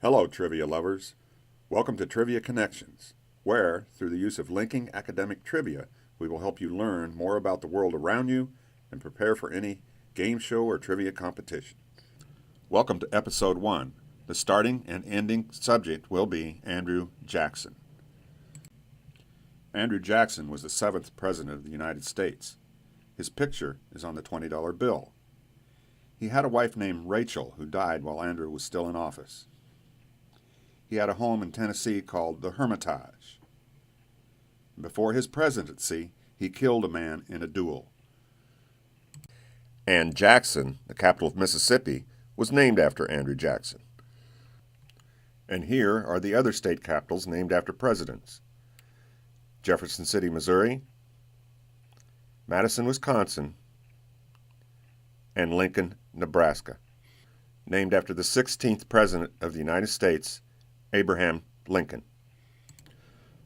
Hello, trivia lovers. Welcome to Trivia Connections, where, through the use of linking academic trivia, we will help you learn more about the world around you and prepare for any game show or trivia competition. Welcome to Episode 1. The starting and ending subject will be Andrew Jackson. Andrew Jackson was the 7th President of the United States. His picture is on the $20 bill. He had a wife named Rachel who died while Andrew was still in office. He had a home in Tennessee called the Hermitage. Before his presidency, he killed a man in a duel. And Jackson, the capital of Mississippi, was named after Andrew Jackson. And here are the other state capitals named after presidents: Jefferson City, Missouri, Madison, Wisconsin, and Lincoln, Nebraska, named after the 16th President of the United States, Abraham Lincoln.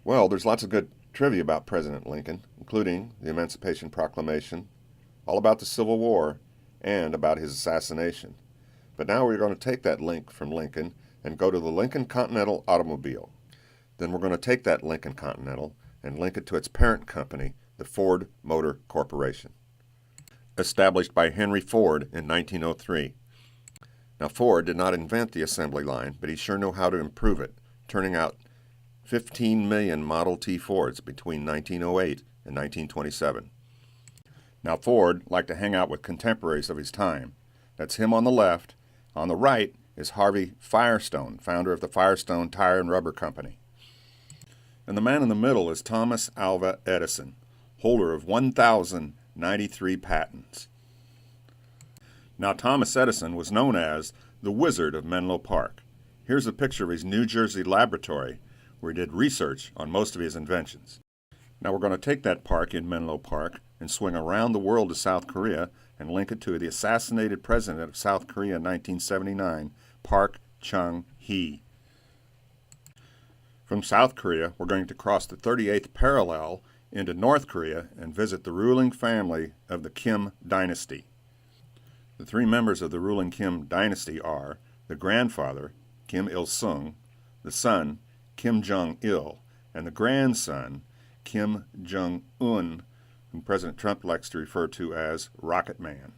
Well, there's lots of good trivia about President Lincoln, including the Emancipation Proclamation, all about the Civil War, and about his assassination. But now we're going to take that link from Lincoln and go to the Lincoln Continental automobile. Then we're going to take that Lincoln Continental and link it to its parent company, the Ford Motor Corporation, established by Henry Ford in 1903. Now, Ford did not invent the assembly line, but he sure knew how to improve it, turning out 15 million Model T Fords between 1908 and 1927. Now, Ford liked to hang out with contemporaries of his time. That's him on the left. On the right is Harvey Firestone, founder of the Firestone Tire and Rubber Company. And the man in the middle is Thomas Alva Edison, holder of 1,093 patents. Now, Thomas Edison was known as the Wizard of Menlo Park. Here's a picture of his New Jersey laboratory where he did research on most of his inventions. Now, we're going to take that park in Menlo Park and swing around the world to South Korea and link it to the assassinated president of South Korea in 1979, Park Chung-hee. From South Korea, we're going to cross the 38th parallel into North Korea and visit the ruling family of the Kim dynasty. The three members of the ruling Kim dynasty are the grandfather, Kim Il-sung, the son, Kim Jong-il, and the grandson, Kim Jong-un, whom President Trump likes to refer to as Rocket Man.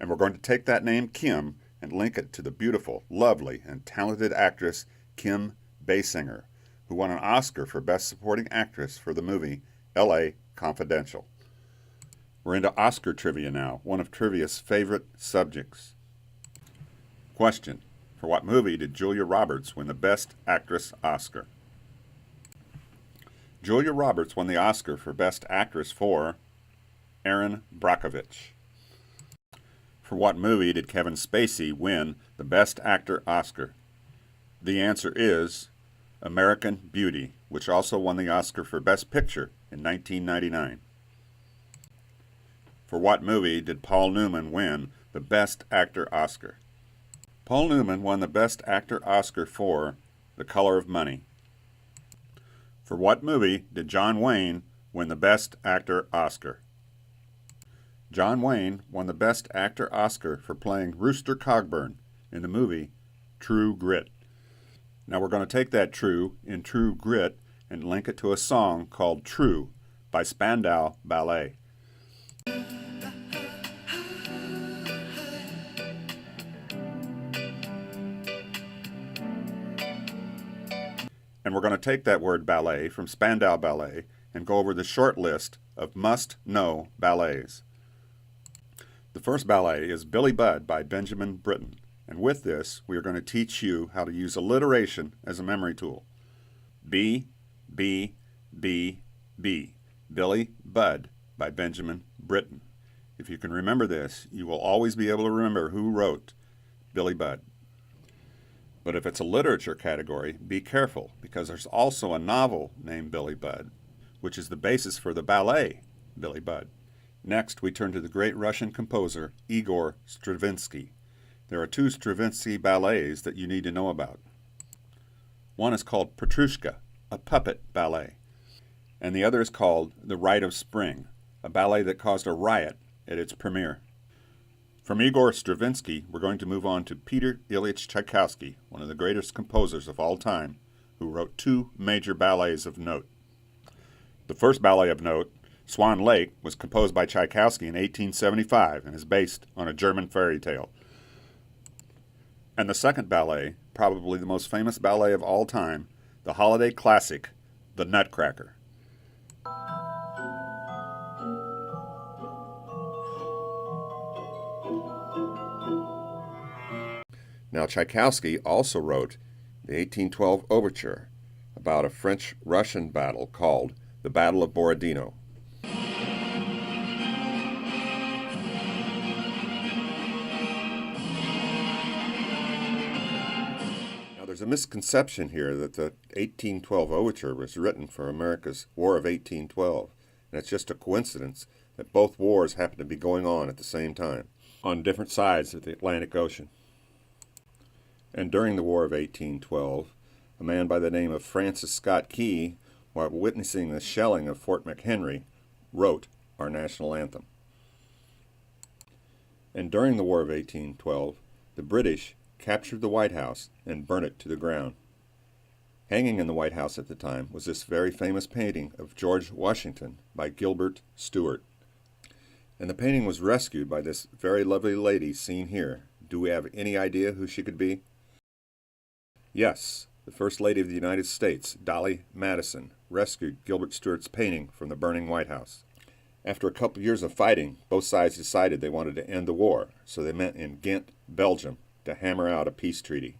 And we're going to take that name Kim and link it to the beautiful, lovely, and talented actress Kim Basinger, who won an Oscar for Best Supporting Actress for the movie L.A. Confidential. We're into Oscar trivia now, one of trivia's favorite subjects. Question: for what movie did Julia Roberts win the Best Actress Oscar? Julia Roberts won the Oscar for Best Actress for Erin Brockovich. For what movie did Kevin Spacey win the Best Actor Oscar? The answer is American Beauty, which also won the Oscar for Best Picture in 1999. For what movie did Paul Newman win the Best Actor Oscar? Paul Newman won the Best Actor Oscar for The Color of Money. For what movie did John Wayne win the Best Actor Oscar? John Wayne won the Best Actor Oscar for playing Rooster Cogburn in the movie True Grit. Now we're going to take that True in True Grit and link it to a song called True by Spandau Ballet. And we're going to take that word ballet from Spandau Ballet and go over the short list of must-know ballets. The first ballet is Billy Budd by Benjamin Britten. And with this, we are going to teach you how to use alliteration as a memory tool. B, B, B, B. Billy Budd by Benjamin Britten. If you can remember this, you will always be able to remember who wrote Billy Budd. But if it's a literature category, be careful, because there's also a novel named Billy Budd, which is the basis for the ballet Billy Budd. Next, we turn to the great Russian composer Igor Stravinsky. There are two Stravinsky ballets that you need to know about. One is called Petrushka, a puppet ballet, and the other is called The Rite of Spring, a ballet that caused a riot at its premiere. From Igor Stravinsky, we're going to move on to Peter Ilyich Tchaikovsky, one of the greatest composers of all time, who wrote two major ballets of note. The first ballet of note, Swan Lake, was composed by Tchaikovsky in 1875 and is based on a German fairy tale. And the second ballet, probably the most famous ballet of all time, the holiday classic, The Nutcracker. Now, Tchaikovsky also wrote the 1812 overture about a French-Russian battle called the Battle of Borodino. Now, there's a misconception here that the 1812 overture was written for America's War of 1812, and it's just a coincidence that both wars happen to be going on at the same time, on different sides of the Atlantic Ocean. And during the War of 1812, a man by the name of Francis Scott Key, while witnessing the shelling of Fort McHenry, wrote our national anthem. And during the War of 1812, the British captured the White House and burnt it to the ground. Hanging in the White House at the time was this very famous painting of George Washington by Gilbert Stuart. And the painting was rescued by this very lovely lady seen here. Do we have any idea who she could be? Yes, the First Lady of the United States, Dolley Madison, rescued Gilbert Stuart's painting from the burning White House. After a couple years of fighting, both sides decided they wanted to end the war, so they met in Ghent, Belgium, to hammer out a peace treaty,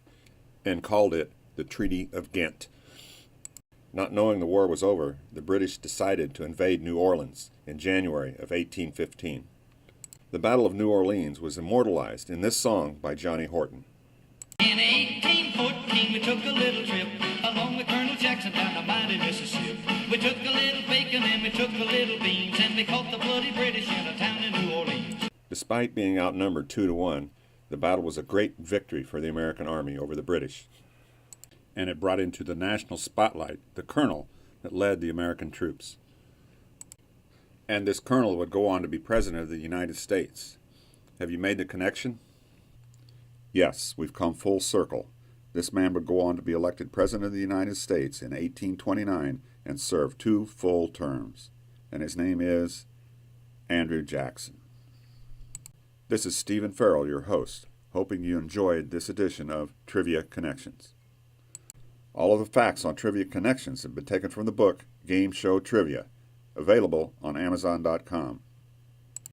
and called it the Treaty of Ghent. Not knowing the war was over, the British decided to invade New Orleans in January of 1815. The Battle of New Orleans was immortalized in this song by Johnny Horton. In 1814 we took a little trip along with Colonel Jackson down the mighty Mississippi. We took a little bacon and we took a little beans, and we caught the bloody British in a town in New Orleans. Despite being outnumbered 2-1, the battle was a great victory for the American Army over the British. And it brought into the national spotlight the colonel that led the American troops. And this colonel would go on to be President of the United States. Have you made the connection? Yes, we've come full circle. This man would go on to be elected President of the United States in 1829 and serve 2 full terms. And his name is Andrew Jackson. This is Stephen Farrell, your host, hoping you enjoyed this edition of Trivia Connections. All of the facts on Trivia Connections have been taken from the book Game Show Trivia, available on Amazon.com.